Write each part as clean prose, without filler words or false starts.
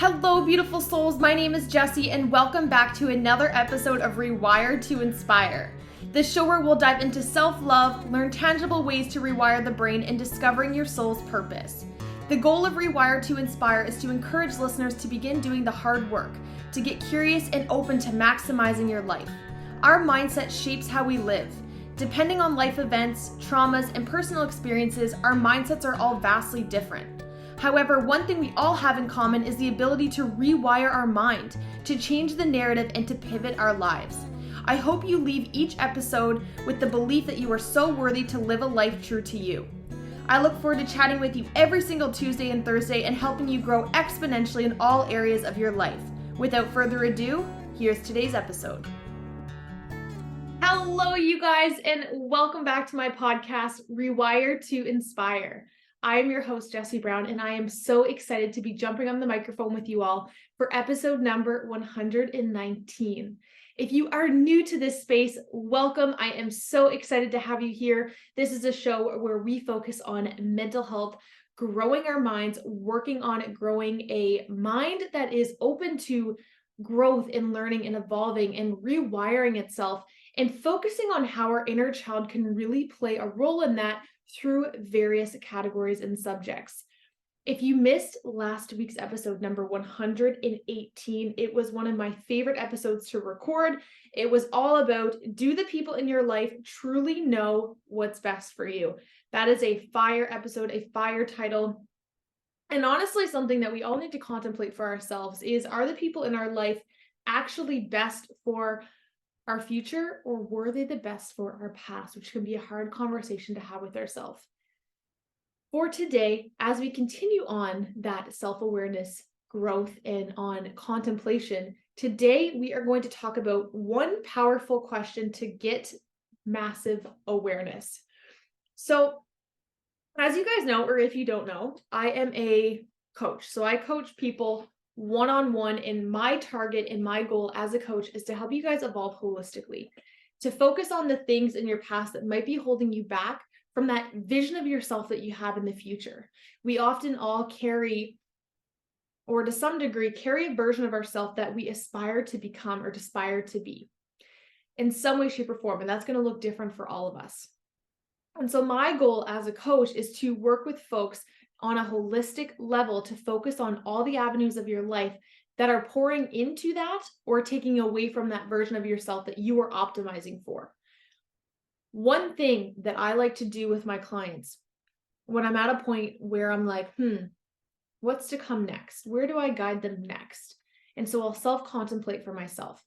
Hello, beautiful souls. My name is Jessie, and welcome back to another episode of Rewire to Inspire. The show where we'll dive into self-love, learn tangible ways to rewire the brain, and discovering your soul's purpose. The goal of Rewire to Inspire is to encourage listeners to begin doing the hard work, to get curious and open to maximizing your life. Our mindset shapes how we live. Depending on life events, traumas, and personal experiences, our mindsets are all vastly different. However, one thing we all have in common is the ability to rewire our mind, to change the narrative, and to pivot our lives. I hope you leave each episode with the belief that you are so worthy to live a life true to you. I look forward to chatting with you every single Tuesday and Thursday and helping you grow exponentially in all areas of your life. Without further ado, here's today's episode. Hello, you guys, and welcome back to my podcast, Rewire to Inspire. I am your host, Jessie Brown, and I am so excited to be jumping on the microphone with you all for episode number 119. If you are new to this space, welcome. I am so excited to have you here. This is a show where we focus on mental health, growing our minds, working on growing a mind that is open to growth and learning and evolving and rewiring itself, and focusing on how our inner child can really play a role in that through various categories and subjects. If you missed last week's episode number 118, it was one of my favorite episodes to record. It was all about, do the people in your life truly know what's best for you? That is a fire episode, a fire title. And honestly, something that we all need to contemplate for ourselves is, are the people in our life actually best for our future, or were they the best for our past, which can be a hard conversation to have with ourselves. For today, as we continue on that self-awareness growth and on contemplation, today we are going to talk about one powerful question to get massive awareness. So, as you guys know, or if you don't know, I am a coach. So I coach people one-on-one, and my target and my goal as a coach is to help you guys evolve holistically, to focus on the things in your past that might be holding you back from that vision of yourself that you have in the future. We often all carry, or to some degree, carry a version of ourselves that we aspire to become or aspire to be in some way, shape, or form, and that's going to look different for all of us. And so my goal as a coach is to work with folks on a holistic level to focus on all the avenues of your life that are pouring into that or taking away from that version of yourself that you are optimizing for. One thing that I like to do with my clients when I'm at a point where I'm like, what's to come next? Where do I guide them next? And so I'll self-contemplate for myself.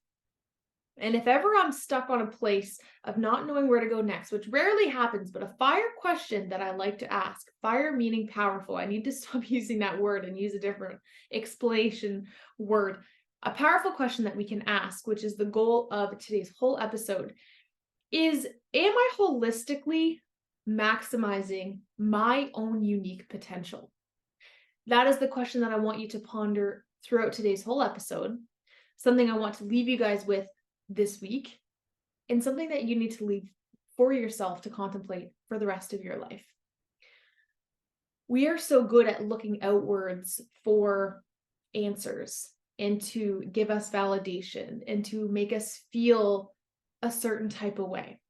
And if ever I'm stuck on a place of not knowing where to go next, which rarely happens, but a fire question that I like to ask, fire meaning powerful. I need to stop using that word and use a different explanation word. A powerful question that we can ask, which is the goal of today's whole episode, is, am I holistically maximizing my own unique potential? That is the question that I want you to ponder throughout today's whole episode. Something I want to leave you guys with this week, and something that you need to leave for yourself to contemplate for the rest of your life. We are so good at looking outwards for answers and to give us validation and to make us feel a certain type of way.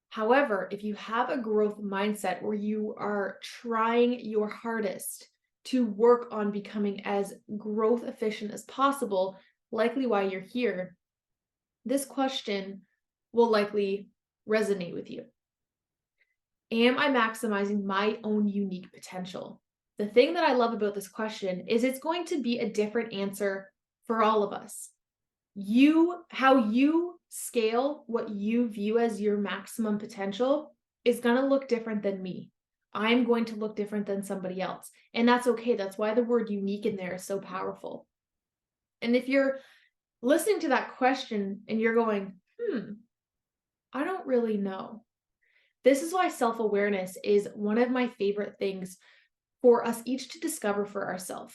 However, if you have a growth mindset where you are trying your hardest to work on becoming as growth efficient as possible, likely why you're here, this question will likely resonate with you. Am I maximizing my own unique potential? The thing that I love about this question is it's going to be a different answer for all of us. How you scale what you view as your maximum potential is going to look different than me. I'm going to look different than somebody else. And that's okay. That's why the word unique in there is so powerful. And if you're listening to that question and you're going, I don't really know. This is why self-awareness is one of my favorite things for us each to discover for ourselves.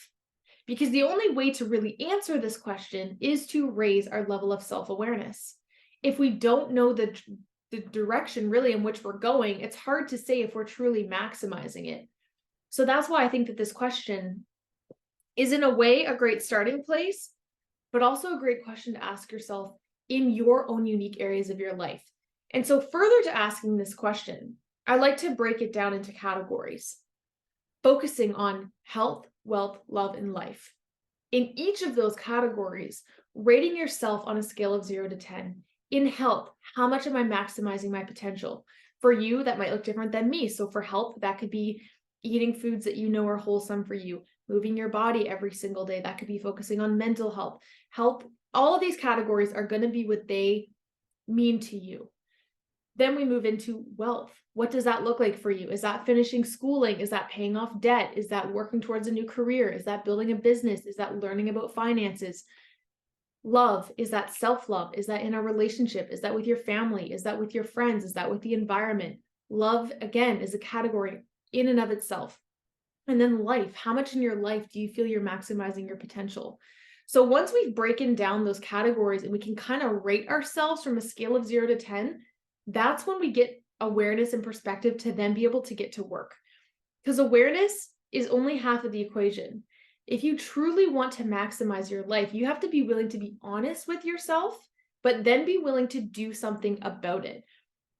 Because the only way to really answer this question is to raise our level of self-awareness. If we don't know the direction really in which we're going, it's hard to say if we're truly maximizing it. So that's why I think that this question is in a way a great starting place, but also a great question to ask yourself in your own unique areas of your life. And so further to asking this question, I like to break it down into categories, focusing on health, wealth, love, and life. In each of those categories, rating yourself on a scale of 0 to 10. In health, how much am I maximizing my potential? For you, that might look different than me. So for health, that could be eating foods that you know are wholesome for you, moving your body every single day. That could be focusing on mental health. Health, all of these categories are going to be what they mean to you. Then we move into wealth. What does that look like for you? Is that finishing schooling? Is that paying off debt? Is that working towards a new career? Is that building a business? Is that learning about finances? Love, is that self-love? Is that in a relationship? Is that with your family? Is that with your friends? Is that with the environment? Love, again, is a category in and of itself. And then life, how much in your life do you feel you're maximizing your potential? So once we've broken down those categories and we can kind of rate ourselves from a scale of 0 to 10, that's when we get awareness and perspective to then be able to get to work. Because awareness is only half of the equation. If you truly want to maximize your life, you have to be willing to be honest with yourself, but then be willing to do something about it.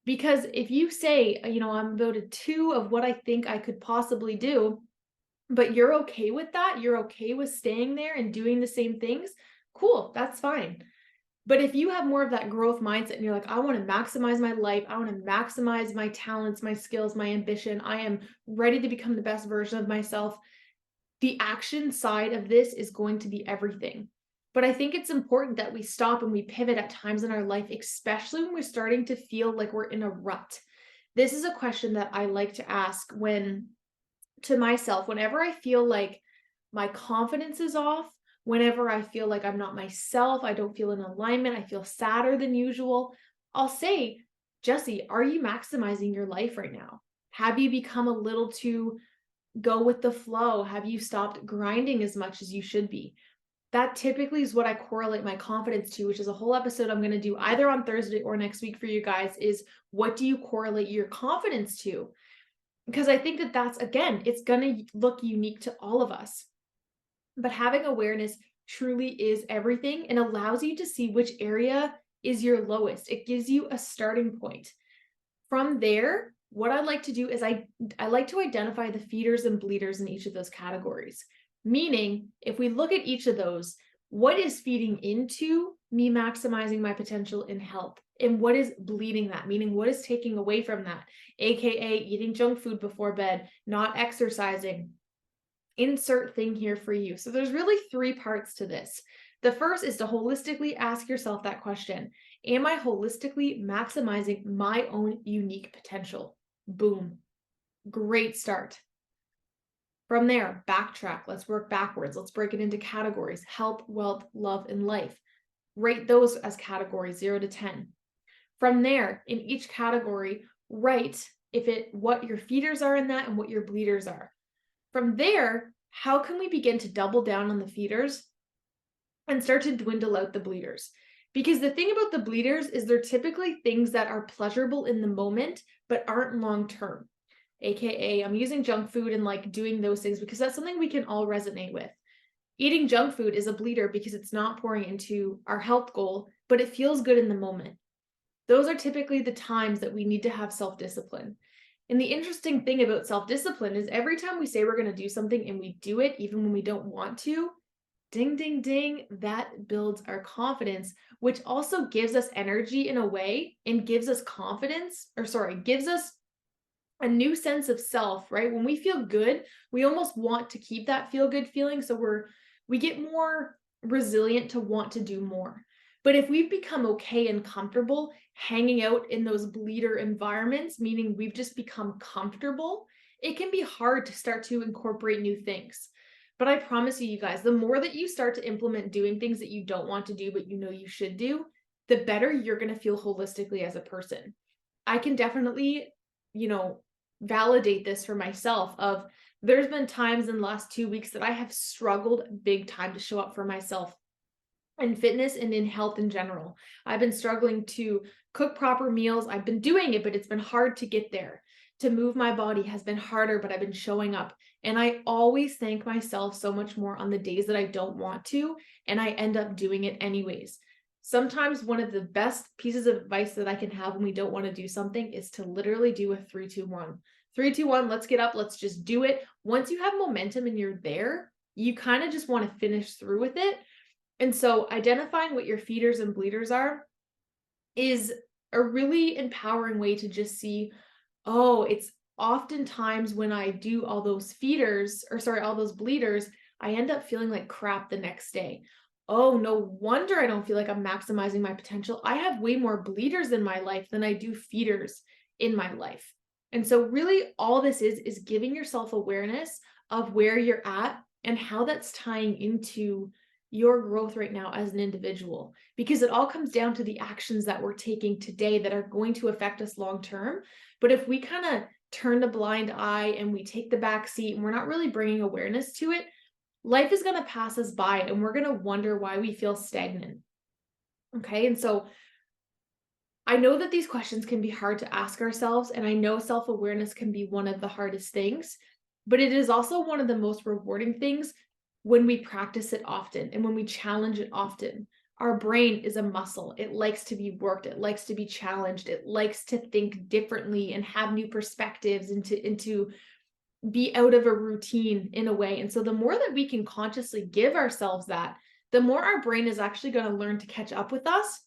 Because if you say, I'm about a 2 of what I think I could possibly do, but you're okay with that, you're okay with staying there and doing the same things, cool, that's fine. But if you have more of that growth mindset and you're like, I want to maximize my life, I want to maximize my talents, my skills, my ambition, I am ready to become the best version of myself, the action side of this is going to be everything. But I think it's important that we stop and we pivot at times in our life, especially when we're starting to feel like we're in a rut. This is a question that I like to ask to myself, whenever I feel like my confidence is off, whenever I feel like I'm not myself, I don't feel in alignment, I feel sadder than usual, I'll say, Jessie, are you maximizing your life right now? Have you become a little too go with the flow? Have you stopped grinding as much as you should be? That typically is what I correlate my confidence to, which is a whole episode I'm going to do either on Thursday or next week for you guys, is what do you correlate your confidence to? Because I think that that's, again, it's going to look unique to all of us. But having awareness truly is everything and allows you to see which area is your lowest. It gives you a starting point. From there, what I like to do is I like to identify the feeders and bleeders in each of those categories. Meaning, if we look at each of those, what is feeding into me maximizing my potential in health? And what is bleeding that? Meaning, what is taking away from that? AKA eating junk food before bed, not exercising. Insert thing here for you. So there's really 3 parts to this. The first is to holistically ask yourself that question. Am I holistically maximizing my own unique potential? Boom. Great start. From there, backtrack. Let's work backwards. Let's break it into categories: health, wealth, love, and life. Rate those as categories 0 to 10. From there, in each category, write what your feeders are in that and what your bleeders are. From there, how can we begin to double down on the feeders and start to dwindle out the bleeders? Because the thing about the bleeders is they're typically things that are pleasurable in the moment, but aren't long-term. AKA, I'm using junk food and like doing those things because that's something we can all resonate with. Eating junk food is a bleeder because it's not pouring into our health goal, but it feels good in the moment. Those are typically the times that we need to have self-discipline. And the interesting thing about self-discipline is every time we say we're going to do something and we do it, even when we don't want to, ding, ding, ding, that builds our confidence, which also gives us energy in a way and gives us gives us a new sense of self, right? When we feel good, we almost want to keep that feel good feeling. So we get more resilient to want to do more. But if we've become okay and comfortable hanging out in those bleeder environments, meaning we've just become comfortable, it can be hard to start to incorporate new things. But I promise you guys, the more that you start to implement doing things that you don't want to do, but you know you should do, the better you're going to feel holistically as a person. I can definitely, validate this for myself there's been times in the last 2 weeks that I have struggled big time to show up for myself in fitness and in health in general. I've been struggling to cook proper meals. I've been doing it, but it's been hard to get there. To move my body has been harder, but I've been showing up. And I always thank myself so much more on the days that I don't want to, and I end up doing it anyways. Sometimes one of the best pieces of advice that I can have when we don't want to do something is to literally do a 3-2-1. 3-2-1, let's get up, let's just do it. Once you have momentum and you're there, you kind of just want to finish through with it. And so identifying what your feeders and bleeders are is a really empowering way to just see, oh, it's oftentimes when I do all those all those bleeders, I end up feeling like crap the next day. Oh, no wonder I don't feel like I'm maximizing my potential. I have way more bleeders in my life than I do feeders in my life. And so really all this is giving yourself awareness of where you're at and how that's tying into your growth right now as an individual, because it all comes down to the actions that we're taking today that are going to affect us long term. But if we kind of turn a blind eye and we take the back seat and we're not really bringing awareness to it, life is going to pass us by and we're going to wonder why we feel stagnant. Okay. And so I know that these questions can be hard to ask ourselves, and I know self-awareness can be one of the hardest things, but it is also one of the most rewarding things when we practice it often and when we challenge it often. Our brain is a muscle. It likes to be worked. It likes to be challenged. It likes to think differently and have new perspectives and to be out of a routine in a way. And so the more that we can consciously give ourselves that, the more our brain is actually going to learn to catch up with us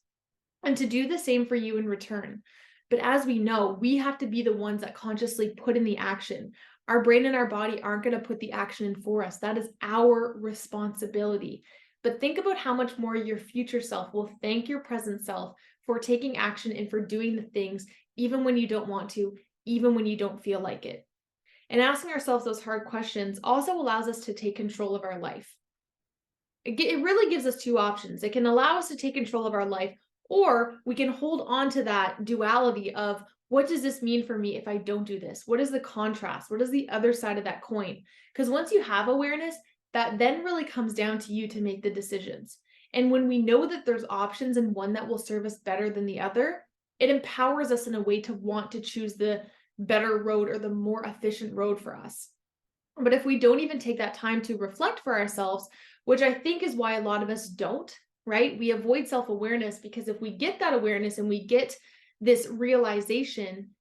and to do the same for you in return. But as we know, we have to be the ones that consciously put in the action. Our brain and our body aren't going to put the action in for us. That is our responsibility. But think about how much more your future self will thank your present self for taking action and for doing the things, even when you don't want to, even when you don't feel like it. And asking ourselves those hard questions also allows us to take control of our life. It really gives us two options. It can allow us to take control of our life, or we can hold on to that duality of, what does this mean for me if I don't do this? What is the contrast? What is the other side of that coin? Because once you have awareness, that then really comes down to you to make the decisions. And when we know that there's options and one that will serve us better than the other, it empowers us in a way to want to choose the better road or the more efficient road for us. But if we don't even take that time to reflect for ourselves, which I think is why a lot of us don't, right? We avoid self-awareness, because if we get that awareness and we get this realization,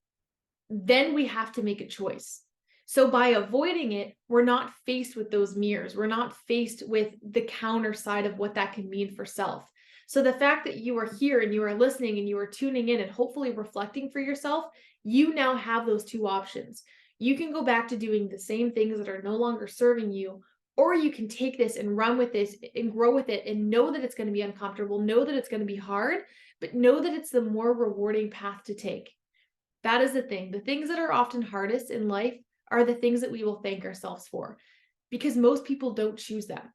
then we have to make a choice. So by avoiding it, we're not faced with those mirrors. We're not faced with the counter side of what that can mean for self. So the fact that you are here and you are listening and you are tuning in and hopefully reflecting for yourself, you now have those two options. You can go back to doing the same things that are no longer serving you, or you can take this and run with this and grow with it and know that it's going to be uncomfortable, know that it's going to be hard, but know that it's the more rewarding path to take. That is the thing. The things that are often hardest in life are the things that we will thank ourselves for, because most people don't choose that.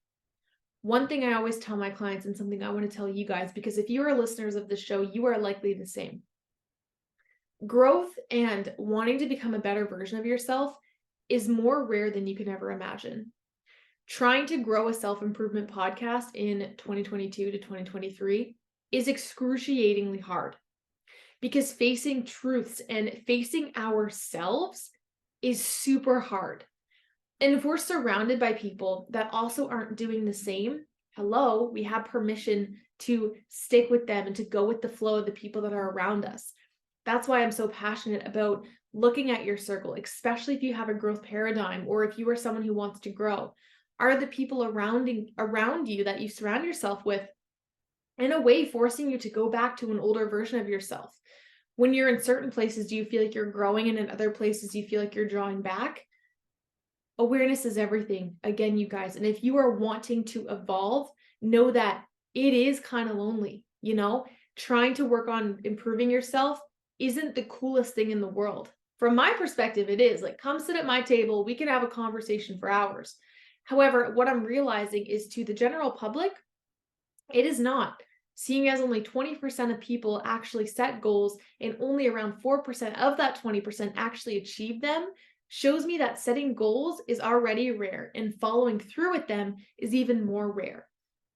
One thing I always tell my clients, and something I want to tell you guys, because if you are listeners of the show, you are likely the same. Growth and wanting to become a better version of yourself is more rare than you can ever imagine. Trying to grow a self-improvement podcast in 2022 to 2023 is excruciatingly hard, because facing truths and facing ourselves is super hard. And if we're surrounded by people that also aren't doing the same, hello, we have permission to stick with them and to go with the flow of the people that are around us. That's why I'm so passionate about looking at your circle, especially if you have a growth paradigm or if you are someone who wants to grow. Are the people around you that you surround yourself with, in a way, forcing you to go back to an older version of yourself? When you're in certain places, do you feel like you're growing, and in other places you feel like you're drawing back? Awareness is everything, again, you guys. And if you are wanting to evolve, know that it is kind of lonely, trying to work on improving yourself isn't the coolest thing in the world. From my perspective, it is. Like, come sit at my table, we can have a conversation for hours. However, what I'm realizing is, to the general public, it is not. Seeing as only 20% of people actually set goals and only around 4% of that 20% actually achieve them, shows me that setting goals is already rare and following through with them is even more rare.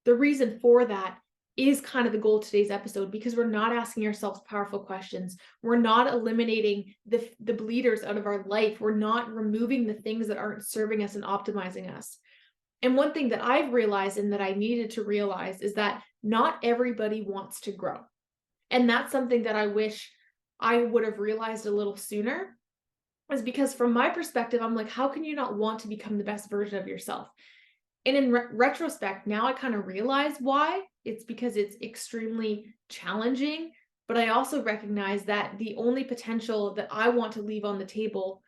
The reason for that is kind of the goal of today's episode, because we're not asking ourselves powerful questions. We're not eliminating the bleeders out of our life. We're not removing the things that aren't serving us and optimizing us. And one thing that I've realized and that I needed to realize is that not everybody wants to grow. And that's something that I wish I would have realized a little sooner, is because from my perspective, I'm like, how can you not want to become the best version of yourself? And in retrospect, now I kind of realize why. It's because it's extremely challenging, but I also recognize that the only potential that I want to leave on the table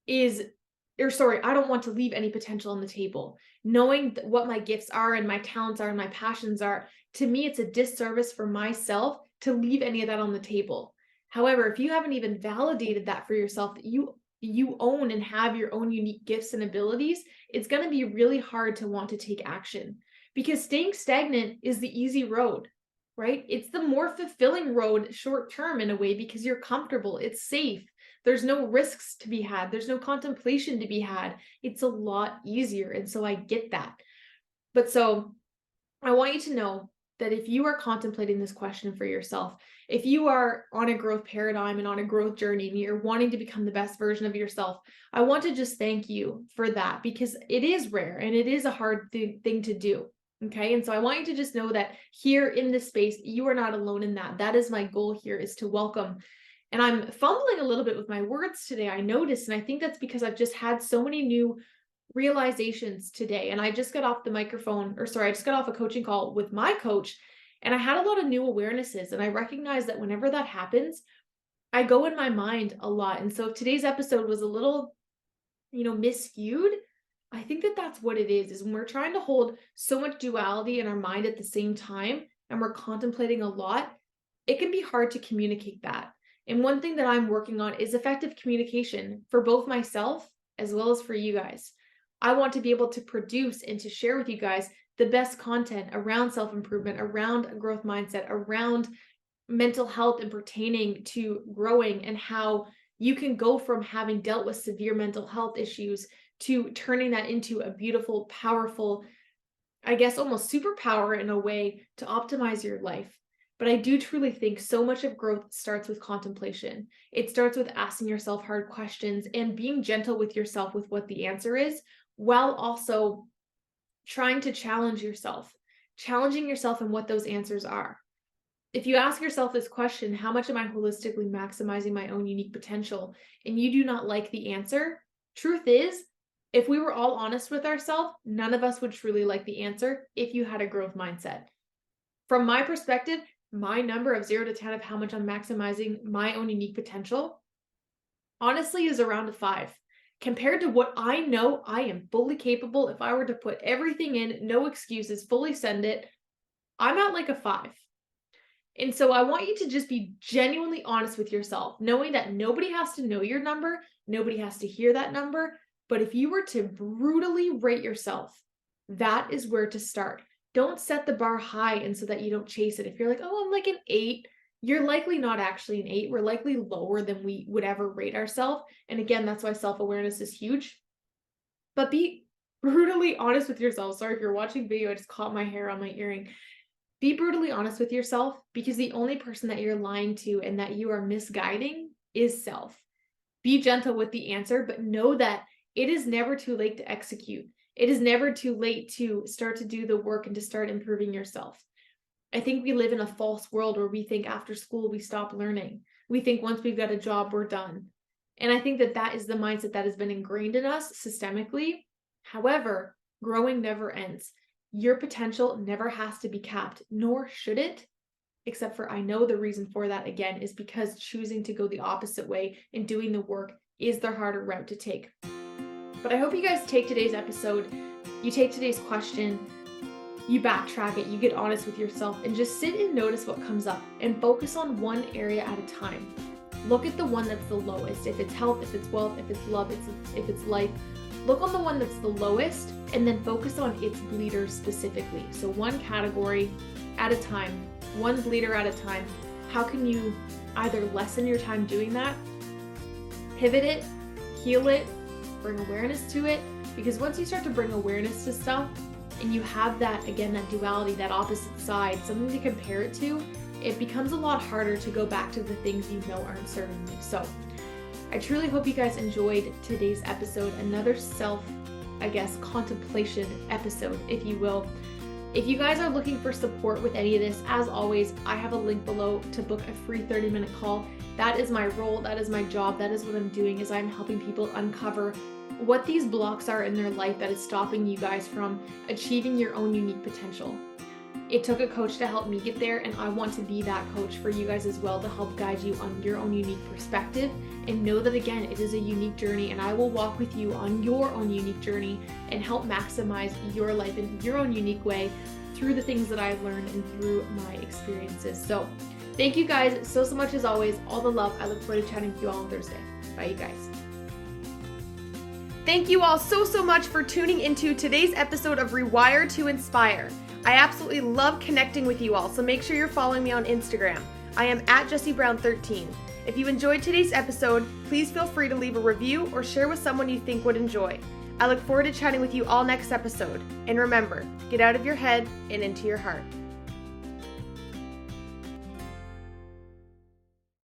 I don't want to leave any potential on the table. Knowing what my gifts are and my talents are and my passions are, to me, it's a disservice for myself to leave any of that on the table. However, if you haven't even validated that for yourself, that you own and have your own unique gifts and abilities, it's going to be really hard to want to take action, because staying stagnant is the easy road, right? It's the more fulfilling road short term in a way, because you're comfortable, it's safe. There's no risks to be had. There's no contemplation to be had. It's a lot easier. And so I get that. But so I want you to know that if you are contemplating this question for yourself, if you are on a growth paradigm and on a growth journey and you're wanting to become the best version of yourself, I want to just thank you for that, because it is rare and it is a hard thing to do. Okay. And so I want you to just know that here in this space, you are not alone in that. That is my goal here, is to welcome. And I'm fumbling a little bit with my words today, I noticed. And I think that's because I've just had so many new realizations today. And I just got off I just got off a coaching call with my coach, and I had a lot of new awarenesses. And I recognize that whenever that happens, I go in my mind a lot. And so if today's episode was a little, miscued, I think that that's what it is when we're trying to hold so much duality in our mind at the same time, and we're contemplating a lot, it can be hard to communicate that. And one thing that I'm working on is effective communication for both myself as well as for you guys. I want to be able to produce and to share with you guys the best content around self-improvement, around a growth mindset, around mental health and pertaining to growing, and how you can go from having dealt with severe mental health issues to turning that into a beautiful, powerful, I guess almost superpower in a way, to optimize your life. But I do truly think so much of growth starts with contemplation. It starts with asking yourself hard questions and being gentle with yourself with what the answer is, while also trying to challenging yourself in what those answers are. If you ask yourself this question, how much am I holistically maximizing my own unique potential, and you do not like the answer, truth is, if we were all honest with ourselves, none of us would truly like the answer if you had a growth mindset. From my perspective, my number of 0 to 10 of how much I'm maximizing my own unique potential, honestly, is around a 5. Compared to what I know I am fully capable, if I were to put everything in, no excuses, fully send it, I'm at like a 5. And so I want you to just be genuinely honest with yourself, knowing that nobody has to know your number, nobody has to hear that number. But if you were to brutally rate yourself, that is where to start. Don't set the bar high and so that you don't chase it. If you're like, oh, I'm like an 8, you're likely not actually an 8. We're likely lower than we would ever rate ourselves. And again, that's why self-awareness is huge. But be brutally honest with yourself. Sorry if you're watching video, I just caught my hair on my earring. Be brutally honest with yourself, because the only person that you're lying to and that you are misguiding is self. Be gentle with the answer, but know that it is never too late to execute. It is never too late to start to do the work and to start improving yourself. I think we live in a false world where we think after school we stop learning. We think once we've got a job, we're done. And I think that that is the mindset that has been ingrained in us systemically. However, growing never ends. Your potential never has to be capped, nor should it, except for I know the reason for that, again, is because choosing to go the opposite way and doing the work is the harder route to take. But I hope you guys take today's episode, you take today's question, you backtrack it, you get honest with yourself, and just sit and notice what comes up and focus on one area at a time. Look at the one that's the lowest. If it's health, if it's wealth, if it's love, if it's life, look on the one that's the lowest and then focus on its bleeder specifically. So one category at a time, one bleeder at a time. How can you either lessen your time doing that, pivot it, heal it, bring awareness to it? Because once you start to bring awareness to stuff and you have that, again, that duality, that opposite side, something to compare it to, it becomes a lot harder to go back to the things you know aren't serving you. So I truly hope you guys enjoyed today's episode, another contemplation episode, if you will. If you guys are looking for support with any of this, as always, I have a link below to book a free 30-minute call. That is my role, that is my job, that is what I'm doing, is I'm helping people uncover what these blocks are in their life that is stopping you guys from achieving your own unique potential. It took a coach to help me get there, and I want to be that coach for you guys as well, to help guide you on your own unique perspective, and know that, again, it is a unique journey, and I will walk with you on your own unique journey and help maximize your life in your own unique way through the things that I've learned and through my experiences. So thank you guys so much, as always. All the love. I look forward to chatting with you all on Thursday. Bye, you guys. Thank you all so much for tuning into today's episode of Rewire to Inspire. I absolutely love connecting with you all, so make sure you're following me on Instagram. I am at Jessie Brown 13. If you enjoyed today's episode, please feel free to leave a review or share with someone you think would enjoy. I look forward to chatting with you all next episode. And remember, get out of your head and into your heart.